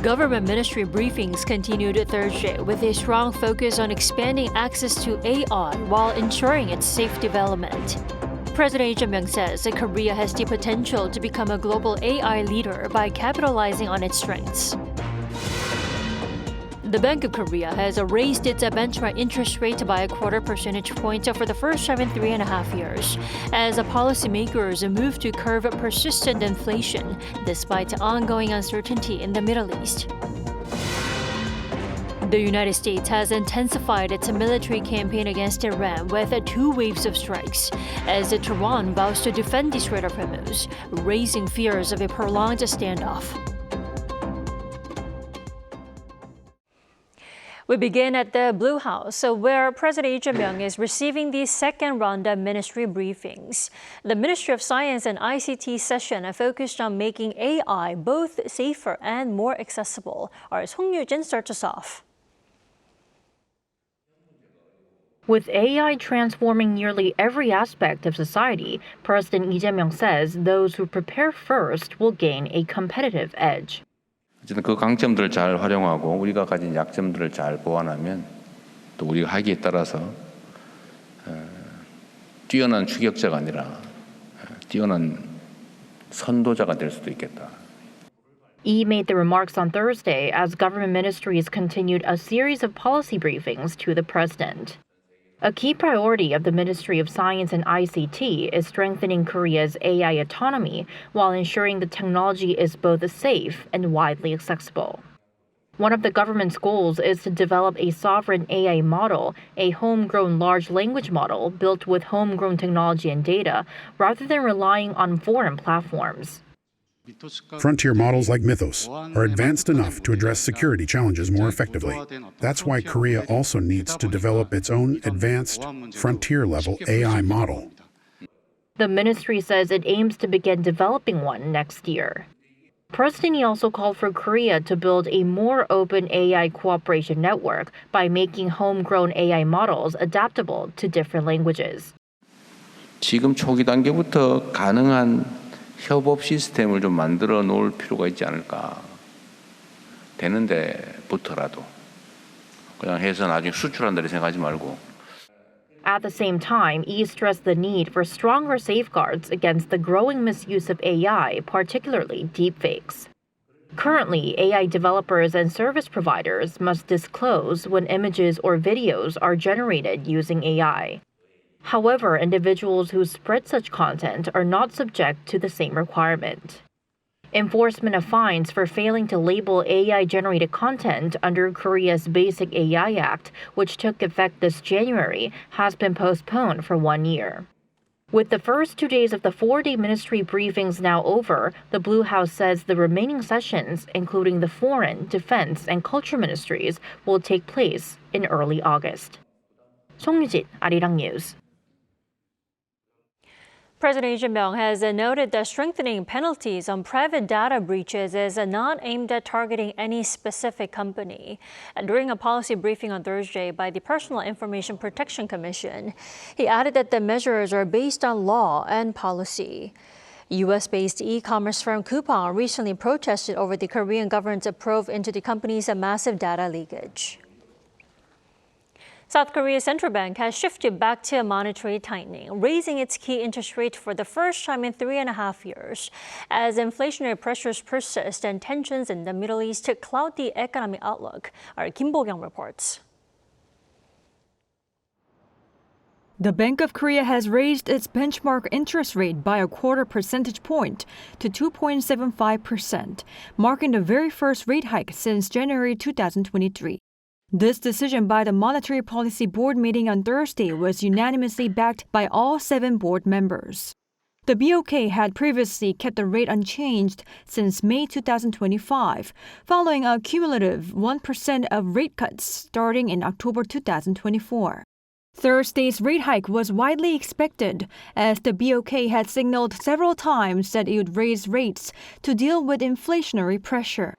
Government ministry briefings continued Thursday with a strong focus on expanding access to AI while ensuring its safe development. President Lee Jae-myung says that Korea has the potential to become a global AI leader by capitalizing on its strengths. The Bank of Korea has raised its benchmark interest rate by a quarter percentage point for the first time in 3.5 years, as policymakers move to curb persistent inflation despite ongoing uncertainty in the Middle East. The United States has intensified its military campaign against Iran with 2 waves of strikes, as Tehran vows to defend the Strait of Hormuz, raising fears of a prolonged standoff. We begin at the Blue House, where President Lee Jae-myung is receiving the second round of ministry briefings. The Ministry of Science and ICT session focused on making AI both safer and more accessible. Our Song Yoo-jin starts us off. With AI transforming nearly every aspect of society, President Lee Jae-myung says those who prepare first will gain a competitive edge. 어쨌든 그 강점들을 잘 활용하고 우리가 가진 약점들을 잘 보완하면 또 우리가 하기에 따라서 뛰어난 추격자가 아니라 뛰어난 선도자가 될 수도 있겠다. Lee made the remarks on Thursday as government ministries continued a series of policy briefings to the president. A key priority of the Ministry of Science and ICT is strengthening Korea's AI autonomy while ensuring the technology is both safe and widely accessible. One of the government's goals is to develop a sovereign AI model, a homegrown large language model built with homegrown technology and data, rather than relying on foreign platforms. Frontier models like Mythos are advanced enough to address security challenges more effectively. That's why Korea also needs to develop its own advanced, frontier-level AI model. The ministry says it aims to begin developing one next year. President Lee also called for Korea to build a more open AI cooperation network by making homegrown AI models adaptable to different languages. 지금 초기 단계부터 가능한 협업 시스템을 좀 만들어 놓을 필요가 있지 않을까. 되는 데부터라도 그냥 해서 나중에 수출한다고 생각하지 말고. At the same time, Lee stressed the need for stronger safeguards against the growing misuse of AI, particularly deepfakes. Currently, AI developers and service providers must disclose when images or videos are generated using AI. However, individuals who spread such content are not subject to the same requirement. Enforcement of fines for failing to label AI-generated content under Korea's Basic AI Act, which took effect this January, has been postponed for 1 year. With the first 2 days of the 4-day ministry briefings now over, the Blue House says the remaining sessions, including the Foreign, Defense, and Culture Ministries, will take place in early August. Song Yoo-jin, Arirang News. President Lee Jae-myung has noted that strengthening penalties on private data breaches is not aimed at targeting any specific company. And during a policy briefing on Thursday by the Personal Information Protection Commission, he added that the measures are based on law and policy. U.S.-based e-commerce firm Coupang recently protested over the Korean government's probe into the company's massive data leakage. South Korea's central bank has shifted back to monetary tightening, raising its key interest rate for the first time in 3.5 years, as inflationary pressures persist and tensions in the Middle East cloud the economic outlook. Our Kim Bo-kyung reports. The Bank of Korea has raised its benchmark interest rate by a quarter percentage point to 2.75%, marking the very first rate hike since January 2023. This decision by the Monetary Policy Board meeting on Thursday was unanimously backed by all 7 board members. The BOK had previously kept the rate unchanged since May 2025, following a cumulative 1% of rate cuts starting in October 2024. Thursday's rate hike was widely expected, as the BOK had signaled several times that it would raise rates to deal with inflationary pressure.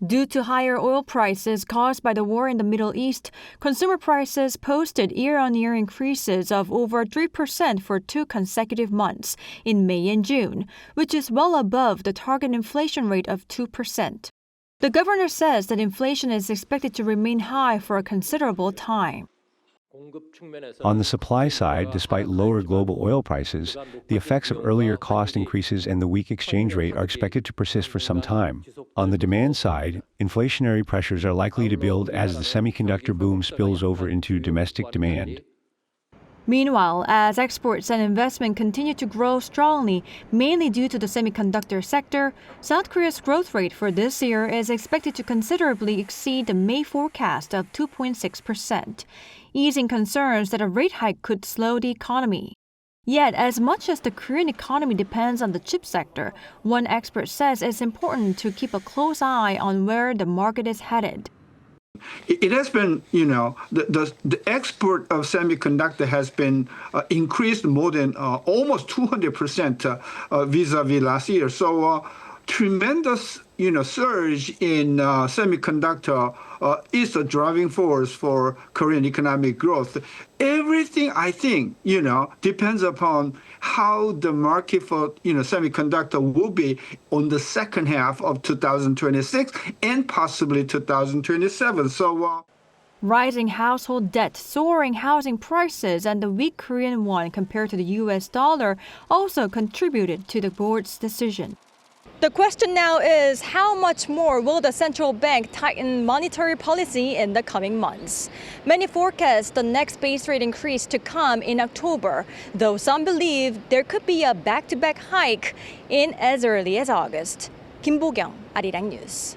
Due to higher oil prices caused by the war in the Middle East, consumer prices posted year-on-year increases of over 3% for 2 consecutive months in May and June, which is well above the target inflation rate of 2%. The governor says that inflation is expected to remain high for a considerable time. On the supply side, despite lower global oil prices, the effects of earlier cost increases and the weak exchange rate are expected to persist for some time. On the demand side, inflationary pressures are likely to build as the semiconductor boom spills over into domestic demand. Meanwhile, as exports and investment continue to grow strongly, mainly due to the semiconductor sector, South Korea's growth rate for this year is expected to considerably exceed the May forecast of 2.6%, easing concerns that a rate hike could slow the economy. Yet, as much as the Korean economy depends on the chip sector, one expert says it's important to keep a close eye on where the market is headed. It has been, the export of semiconductor has been increased more than almost 200% vis-a-vis last year. So tremendous, surge in semiconductor is a driving force for Korean economic growth. Everything, I think, depends upon how the market for, semiconductor will be on the second half of 2026 and possibly 2027. So, rising household debt, soaring housing prices, and the weak Korean won compared to the U.S. dollar also contributed to the board's decision. The question now is, how much more will the central bank tighten monetary policy in the coming months? Many forecast the next base rate increase to come in October, though some believe there could be a back-to-back hike in as early as August. Kim Bo-kyung, Arirang News.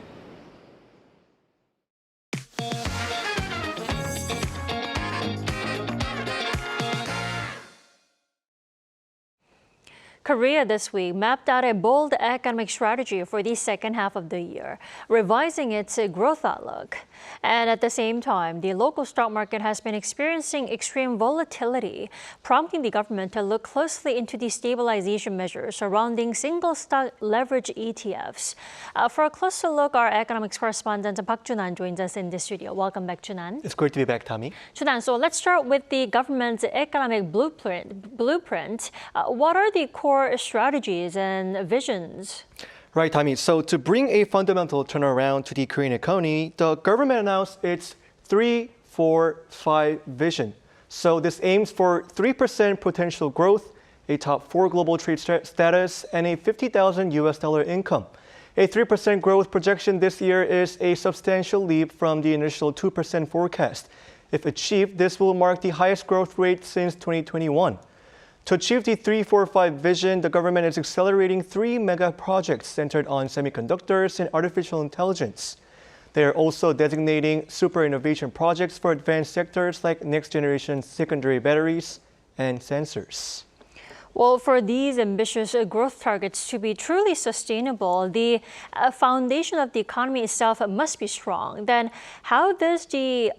Korea this week mapped out a bold economic strategy for the second half of the year, revising its growth outlook. And at the same time, the local stock market has been experiencing extreme volatility, prompting the government to look closely into the stabilization measures surrounding single stock leverage ETFs. For a closer look, our economics correspondent Park Junan joins us in the studio. Welcome back, Junan. It's great to be back, Tommy. Junan, so let's start with the government's economic blueprint. What are the core strategies and visions? Right, Tommy. So to bring a fundamental turnaround to the Korean economy, the government announced its 3-4-5 vision. So this aims for 3% potential growth, a top 4 global trade status, and a $50,000 income. A 3% growth projection this year is a substantial leap from the initial 2% forecast. If achieved, this will mark the highest growth rate since 2021. To achieve the 3-4-5 vision, the government is accelerating 3 mega projects centered on semiconductors and artificial intelligence. They are also designating super innovation projects for advanced sectors like next-generation secondary batteries and sensors. Well, for these ambitious growth targets to be truly sustainable, the foundation of the economy itself must be strong. Then how does the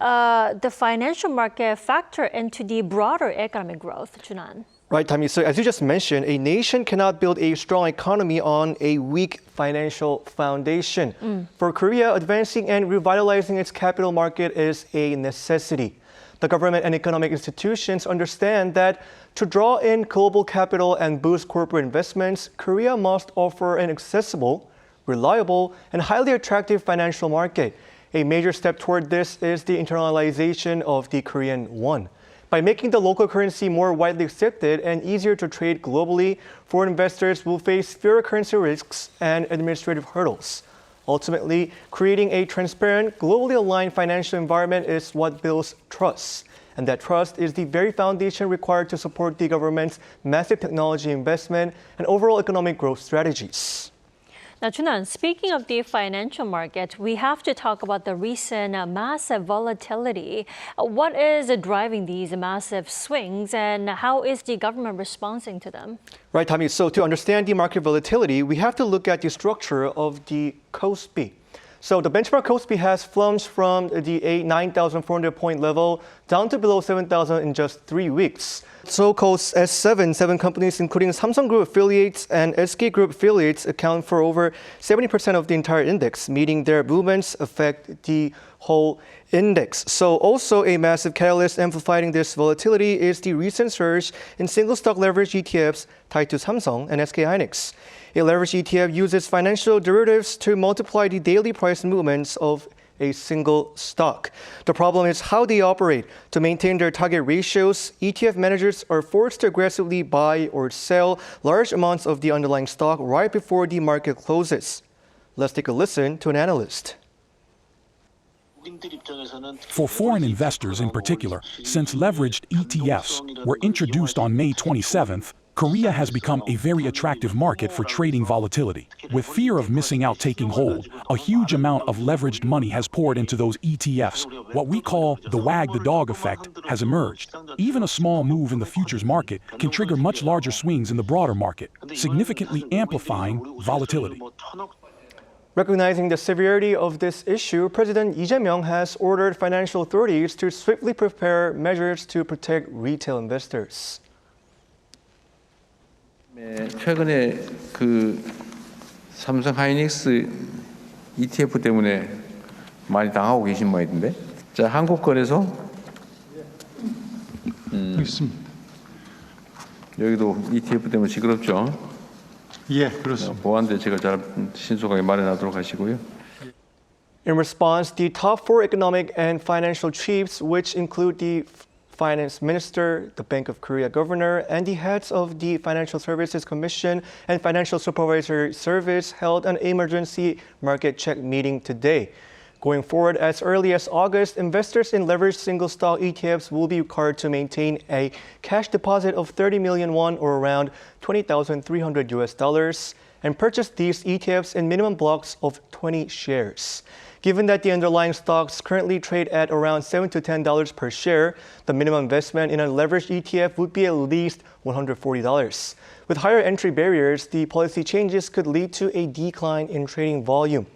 financial market factor into the broader economic growth, Junan? Right, Tommy. So as you just mentioned, a nation cannot build a strong economy on a weak financial foundation. For Korea, advancing and revitalizing its capital market is a necessity. The government and economic institutions understand that to draw in global capital and boost corporate investments, Korea must offer an accessible, reliable, and highly attractive financial market. A major step toward this is the internalization of the Korean won. By making the local currency more widely accepted and easier to trade globally, foreign investors will face fewer currency risks and administrative hurdles. Ultimately, creating a transparent, globally aligned financial environment is what builds trust. And that trust is the very foundation required to support the government's massive technology investment and overall economic growth strategies. Now, Junan, speaking of the financial market, we have to talk about the recent massive volatility. What is driving these massive swings and how is the government responding to them? Right, Tommy. So to understand the market volatility, we have to look at the structure of the KOSPI. So the benchmark KOSPI has plunged from the 9,400 point level down to below 7,000 in just 3 weeks. So-called S7, 7 companies including Samsung Group affiliates and SK Group affiliates account for over 70% of the entire index, meaning their movements affect the whole index. So also a massive catalyst amplifying this volatility is the recent surge in single stock leverage ETFs tied to Samsung and SK Hynix. A leverage ETF uses financial derivatives to multiply the daily price movements of a single stock. The problem is how they operate. To maintain their target ratios, ETF managers are forced to aggressively buy or sell large amounts of the underlying stock right before the market closes. Let's take a listen to an analyst. For foreign investors in particular, since leveraged ETFs were introduced on May 27th, Korea has become a very attractive market for trading volatility. With fear of missing out taking hold, a huge amount of leveraged money has poured into those ETFs. What we call the wag the dog effect has emerged. Even a small move in the futures market can trigger much larger swings in the broader market, significantly amplifying volatility. Recognizing the severity of this issue, President Lee Jae-myung has ordered financial authorities to swiftly prepare measures to protect retail investors. 최근에 그 삼성 하이닉스 ETF 때문에 많이 당하고 계신 모양인데, 자 한국거래소 있습니다. 여기도 ETF 때문에 시끄럽죠. 예, 그렇습니다. 보안대 제가 잘 신속하게 마련하도록 하시고요. In response, the top four economic and financial chiefs, which include the Finance Minister, the Bank of Korea Governor, and the heads of the Financial Services Commission and Financial Supervisory Service, held an emergency market check meeting today. Going forward, as early as August, investors in leveraged single-stock ETFs will be required to maintain a cash deposit of 30 million won, or around $20,300, and purchase these ETFs in minimum blocks of 20 shares. Given that the underlying stocks currently trade at around $7 to $10 per share, the minimum investment in a leveraged ETF would be at least $140. With higher entry barriers, the policy changes could lead to a decline in trading volume.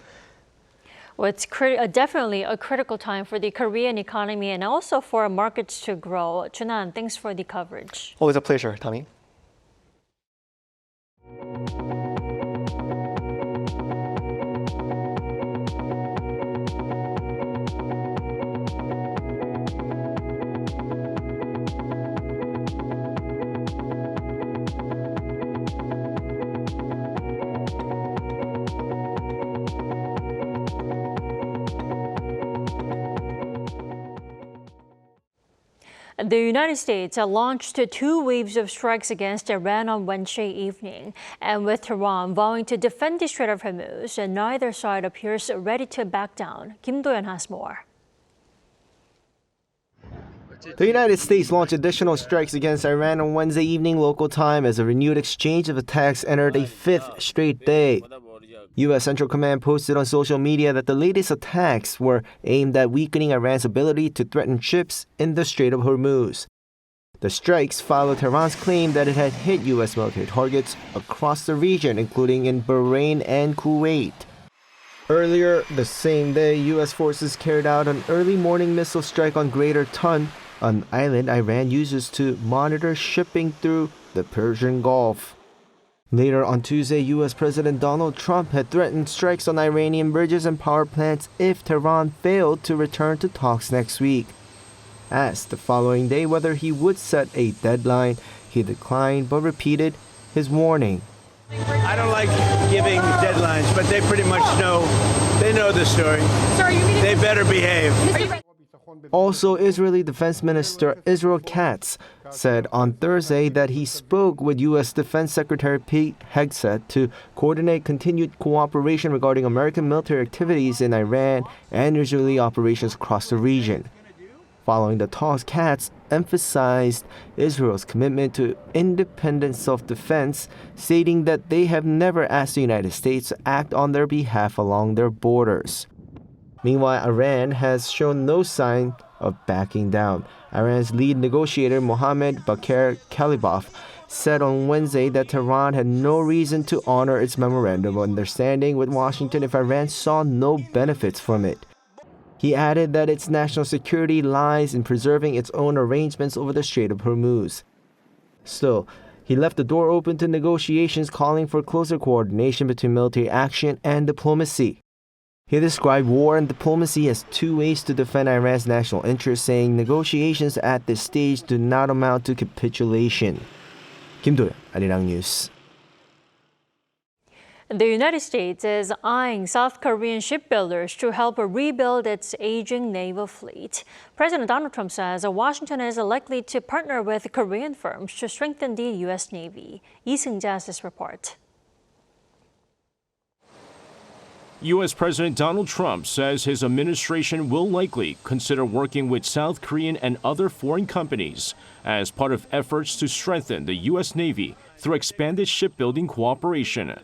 Well, it's definitely a critical time for the Korean economy and also for markets to grow. Chunan, thanks for the coverage. Always a pleasure, Tommy. The United States launched two waves of strikes against Iran on Wednesday evening, and with Tehran vowing to defend the Strait of Hormuz, neither side appears ready to back down. Kim Do-yeon has more. The United States launched additional strikes against Iran on Wednesday evening local time as a renewed exchange of attacks entered a fifth straight day. U.S. Central Command posted on social media that the latest attacks were aimed at weakening Iran's ability to threaten ships in the Strait of Hormuz. The strikes followed Tehran's claim that it had hit U.S. military targets across the region, including in Bahrain and Kuwait. Earlier the same day, U.S. forces carried out an early morning missile strike on Greater Tun, an island Iran uses to monitor shipping through the Persian Gulf. Later on Tuesday, U.S. President Donald Trump had threatened strikes on Iranian bridges and power plants if Tehran failed to return to talks next week. Asked the following day whether he would set a deadline, he declined but repeated his warning. I don't like giving deadlines, but they pretty much know the story. They better behave. Also, Israeli Defense Minister Israel Katz said on Thursday that he spoke with U.S. Defense Secretary Pete Hegseth to coordinate continued cooperation regarding American military activities in Iran and Israeli operations across the region. Following the talks, Katz emphasized Israel's commitment to independent self-defense, stating that they have never asked the United States to act on their behalf along their borders. Meanwhile, Iran has shown no sign of backing down. Iran's lead negotiator Mohammad Bakr Kalibaf said on Wednesday that Tehran had no reason to honor its memorandum of understanding with Washington if Iran saw no benefits from it. He added that its national security lies in preserving its own arrangements over the Strait of Hormuz. Still, he left the door open to negotiations, calling for closer coordination between military action and diplomacy. He described war and diplomacy as two ways to defend Iran's national interests, saying negotiations at this stage do not amount to capitulation. 김도현, 아리랑 뉴스. The United States is eyeing South Korean shipbuilders to help rebuild its aging naval fleet. President Donald Trump says Washington is likely to partner with Korean firms to strengthen the U.S. Navy. Lee Seung-jae has this report. U.S. President Donald Trump says his administration will likely consider working with South Korean and other foreign companies as part of efforts to strengthen the U.S. Navy through expanded shipbuilding cooperation.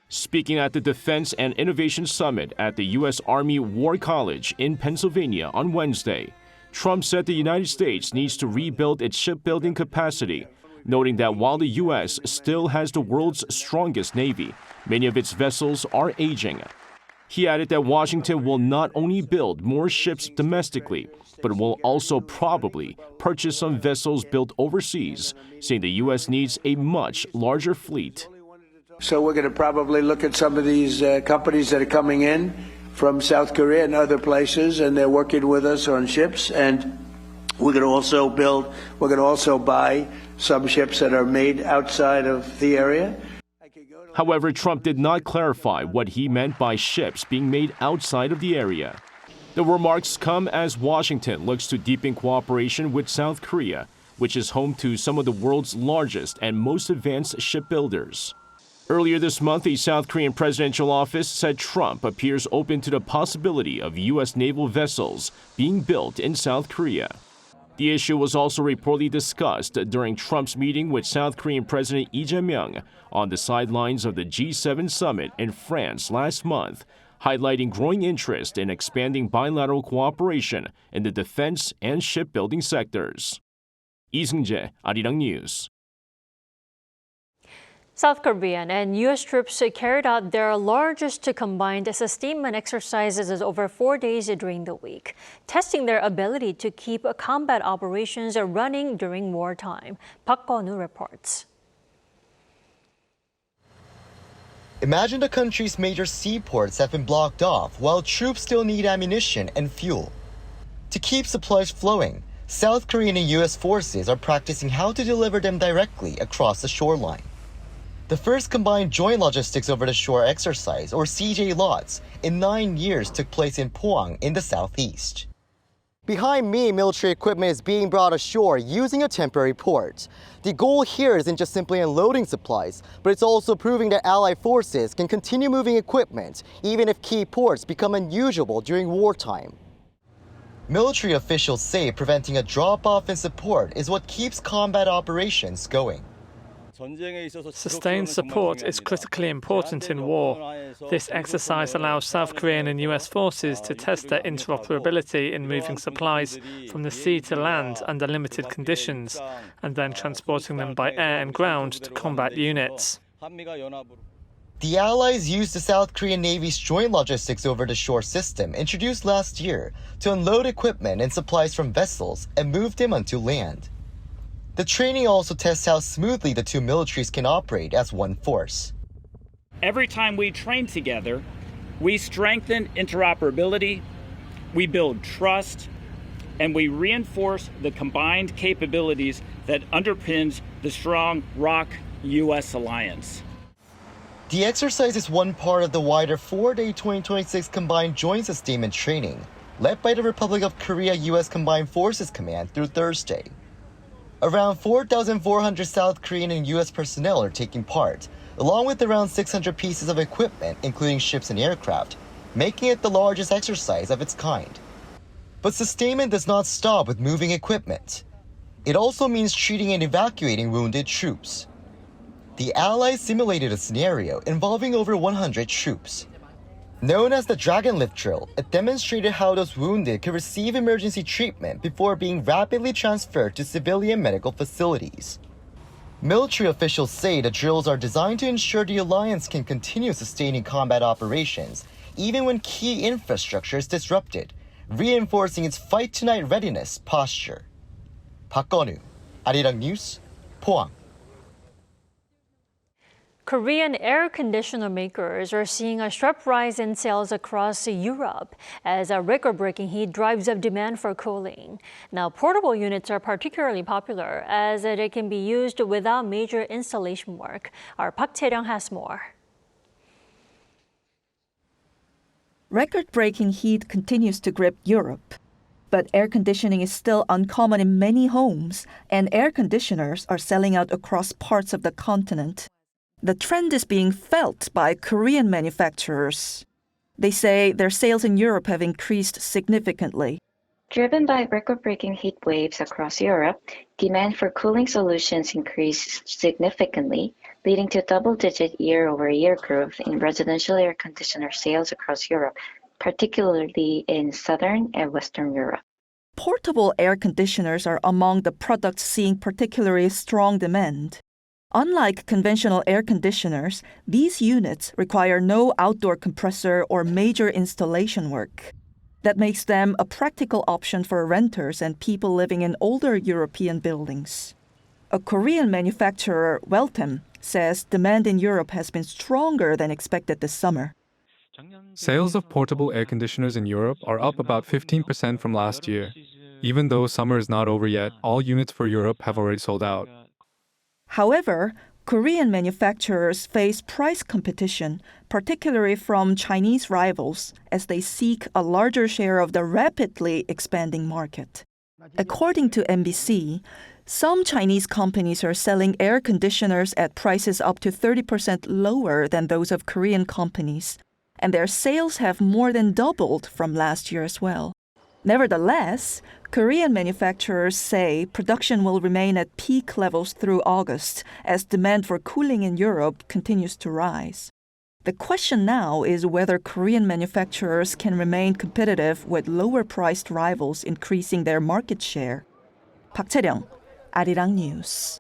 Speaking at the Defense and Innovation Summit at the U.S. Army War College in Pennsylvania on Wednesday, Trump said the United States needs to rebuild its shipbuilding capacity, noting that while the U.S. still has the world's strongest Navy, many of its vessels are aging. He added that Washington will not only build more ships domestically, but will also probably purchase some vessels built overseas, saying the U.S. needs a much larger fleet. So we're going to probably look at some of these companies that are coming in from South Korea and other places, and they're working with us on ships. And we're going to also buy some ships that are made outside of the area. However, Trump did not clarify what he meant by ships being made outside of the area. The remarks come as Washington looks to deepen cooperation with South Korea, which is home to some of the world's largest and most advanced shipbuilders. Earlier this month, the South Korean presidential office said Trump appears open to the possibility of U.S. naval vessels being built in South Korea. The issue was also reportedly discussed during Trump's meeting with South Korean President Lee Jae-myung on the sidelines of the G7 summit in France last month, highlighting growing interest in expanding bilateral cooperation in the defense and shipbuilding sectors. Lee Seung-jae, Arirang News. South Korean and U.S. troops carried out their largest combined sustainment exercises over 4 days during the week, testing their ability to keep combat operations running during wartime. Park Kwon-woo reports. Imagine the country's major seaports have been blocked off while troops still need ammunition and fuel. To keep supplies flowing, South Korean and U.S. forces are practicing how to deliver them directly across the shoreline. The first combined joint logistics over the shore exercise, or CJ LOTS, in 9 years took place in Pohang in the southeast. Behind me, military equipment is being brought ashore using a temporary port. The goal here isn't just simply unloading supplies, but it's also proving that Allied forces can continue moving equipment even if key ports become unusable during wartime. Military officials say preventing a drop-off in support is what keeps combat operations going. Sustained support is critically important in war. This exercise allows South Korean and U.S. forces to test their interoperability in moving supplies from the sea to land under limited conditions, and then transporting them by air and ground to combat units. The Allies used the South Korean Navy's Joint Logistics Over-the-Shore system introduced last year to unload equipment and supplies from vessels and move them onto land. The training also tests how smoothly the two militaries can operate as one force. Every time we train together, we strengthen interoperability, we build trust, and we reinforce the combined capabilities that underpins the strong ROK-U.S. alliance. The exercise is one part of the wider 4-day 2026 Combined Joint Sustainment Training, led by the Republic of Korea U.S. Combined Forces Command through Thursday. Around 4,400 South Korean and U.S. personnel are taking part, along with around 600 pieces of equipment, including ships and aircraft, making it the largest exercise of its kind. But sustainment does not stop with moving equipment. It also means treating and evacuating wounded troops. The Allies simulated a scenario involving over 100 troops. Known as the Dragon Lift Drill, it demonstrated how those wounded could receive emergency treatment before being rapidly transferred to civilian medical facilities. Military officials say the drills are designed to ensure the alliance can continue sustaining combat operations even when key infrastructure is disrupted, reinforcing its fight-tonight readiness posture. Park Kwon-woo, Arirang News, Pohang. Korean air conditioner makers are seeing a sharp rise in sales across Europe as a record-breaking heat drives up demand for cooling. Now, portable units are particularly popular as they can be used without major installation work. Our Park Tae-ryung has more. Record-breaking heat continues to grip Europe. But air conditioning is still uncommon in many homes, and air conditioners are selling out across parts of the continent. The trend is being felt by Korean manufacturers. They say their sales in Europe have increased significantly. Driven by record-breaking heat waves across Europe, demand for cooling solutions increased significantly, leading to double-digit year-over-year growth in residential air conditioner sales across Europe, particularly in Southern and Western Europe. Portable air conditioners are among the products seeing particularly strong demand. Unlike conventional air conditioners, these units require no outdoor compressor or major installation work. That makes them a practical option for renters and people living in older European buildings. A Korean manufacturer, Weltem, says demand in Europe has been stronger than expected this summer. Sales of portable air conditioners in Europe are up about 15% from last year. Even though summer is not over yet, all units for Europe have already sold out. However, Korean manufacturers face price competition, particularly from Chinese rivals, as they seek a larger share of the rapidly expanding market. According to MBC, some Chinese companies are selling air conditioners at prices up to 30% lower than those of Korean companies, and their sales have more than doubled from last year as well. Nevertheless, Korean manufacturers say production will remain at peak levels through August as demand for cooling in Europe continues to rise. The question now is whether Korean manufacturers can remain competitive with lower-priced rivals increasing their market share. Park Tae-ryung, Arirang News.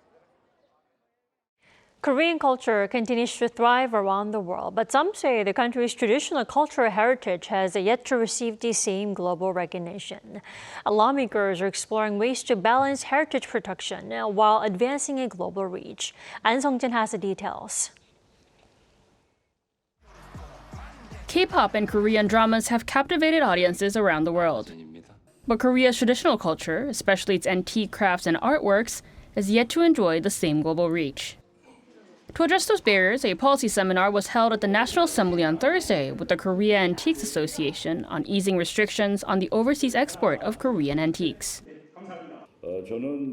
Korean culture continues to thrive around the world, but some say the country's traditional cultural heritage has yet to receive the same global recognition. Lawmakers are exploring ways to balance heritage protection while advancing a global reach. An Sung-jin has the details. K-pop and Korean dramas have captivated audiences around the world. But Korea's traditional culture, especially its antique crafts and artworks, is yet to enjoy the same global reach. To address those barriers, a policy seminar was held at the National Assembly on Thursday with the Korea Antiques Association on easing restrictions on the overseas export of Korean antiques.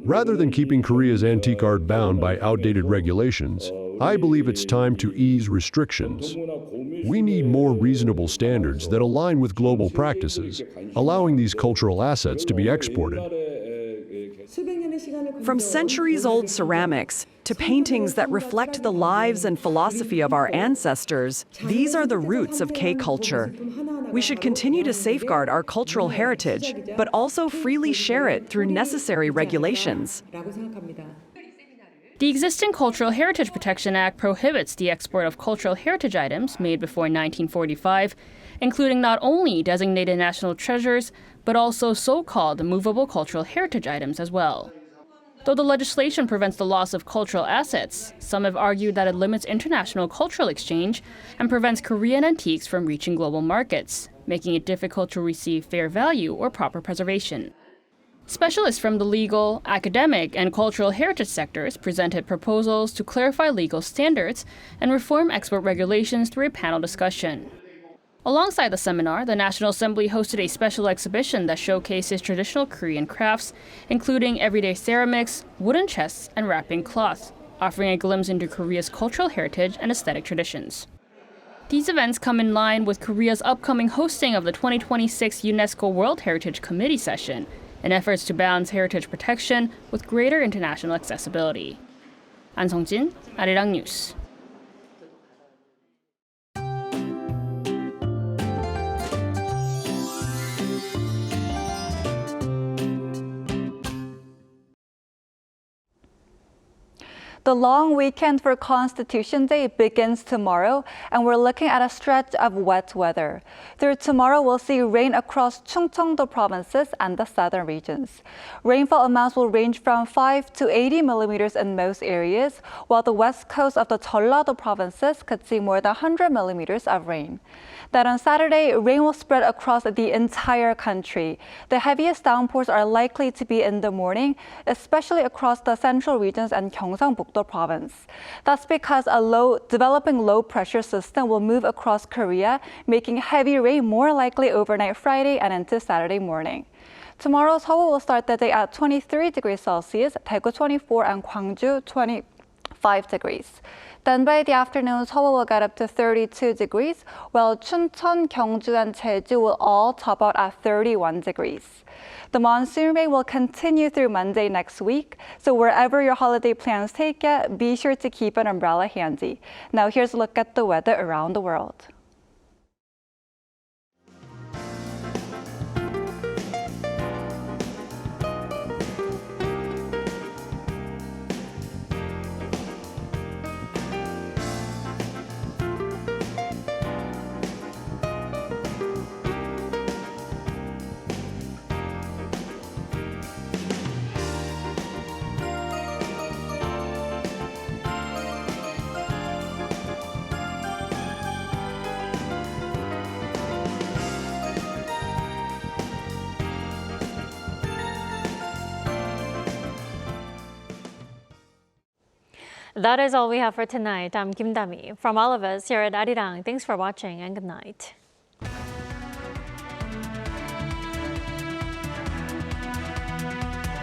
Rather than keeping Korea's antique art bound by outdated regulations, I believe it's time to ease restrictions. We need more reasonable standards that align with global practices, allowing these cultural assets to be exported. From centuries-old ceramics to paintings that reflect the lives and philosophy of our ancestors, these are the roots of K-culture. We should continue to safeguard our cultural heritage, but also freely share it through necessary regulations. The existing Cultural Heritage Protection Act prohibits the export of cultural heritage items made before 1945, including not only designated national treasures, but also so-called movable cultural heritage items as well. Though the legislation prevents the loss of cultural assets, some have argued that it limits international cultural exchange and prevents Korean antiques from reaching global markets, making it difficult to receive fair value or proper preservation. Specialists from the legal, academic, and cultural heritage sectors presented proposals to clarify legal standards and reform export regulations through a panel discussion. Alongside the seminar, the National Assembly hosted a special exhibition that showcases traditional Korean crafts, including everyday ceramics, wooden chests, and wrapping cloth, offering a glimpse into Korea's cultural heritage and aesthetic traditions. These events come in line with Korea's upcoming hosting of the 2026 UNESCO World Heritage Committee session, in efforts to balance heritage protection with greater international accessibility. An Sung-jin, Arirang News. The long weekend for Constitution Day begins tomorrow, and we're looking at a stretch of wet weather. Through tomorrow, we'll see rain across Chungcheongdo provinces and the southern regions. Rainfall amounts will range from 5 to 80 millimeters in most areas, while the west coast of the Jeollado provinces could see more than 100 millimeters of rain. Then on Saturday, rain will spread across the entire country. The heaviest downpours are likely to be in the morning, especially across the central regions and Gyeongsangbuk-do province. That's because a developing low-pressure system will move across Korea, making heavy rain more likely overnight Friday and into Saturday morning. Tomorrow, Seoul will start the day at 23 degrees Celsius, Daegu 24, and Gwangju 25 degrees. Then by the afternoon, Seoul will get up to 32 degrees, while Chuncheon, Gyeongju, and Jeju will all top out at 31 degrees. The monsoon rain will continue through Monday next week, so wherever your holiday plans take you, be sure to keep an umbrella handy. Now here's a look at the weather around the world. That is all we have for tonight. I'm Kim Dami. From all of us here at Arirang, thanks for watching and good night.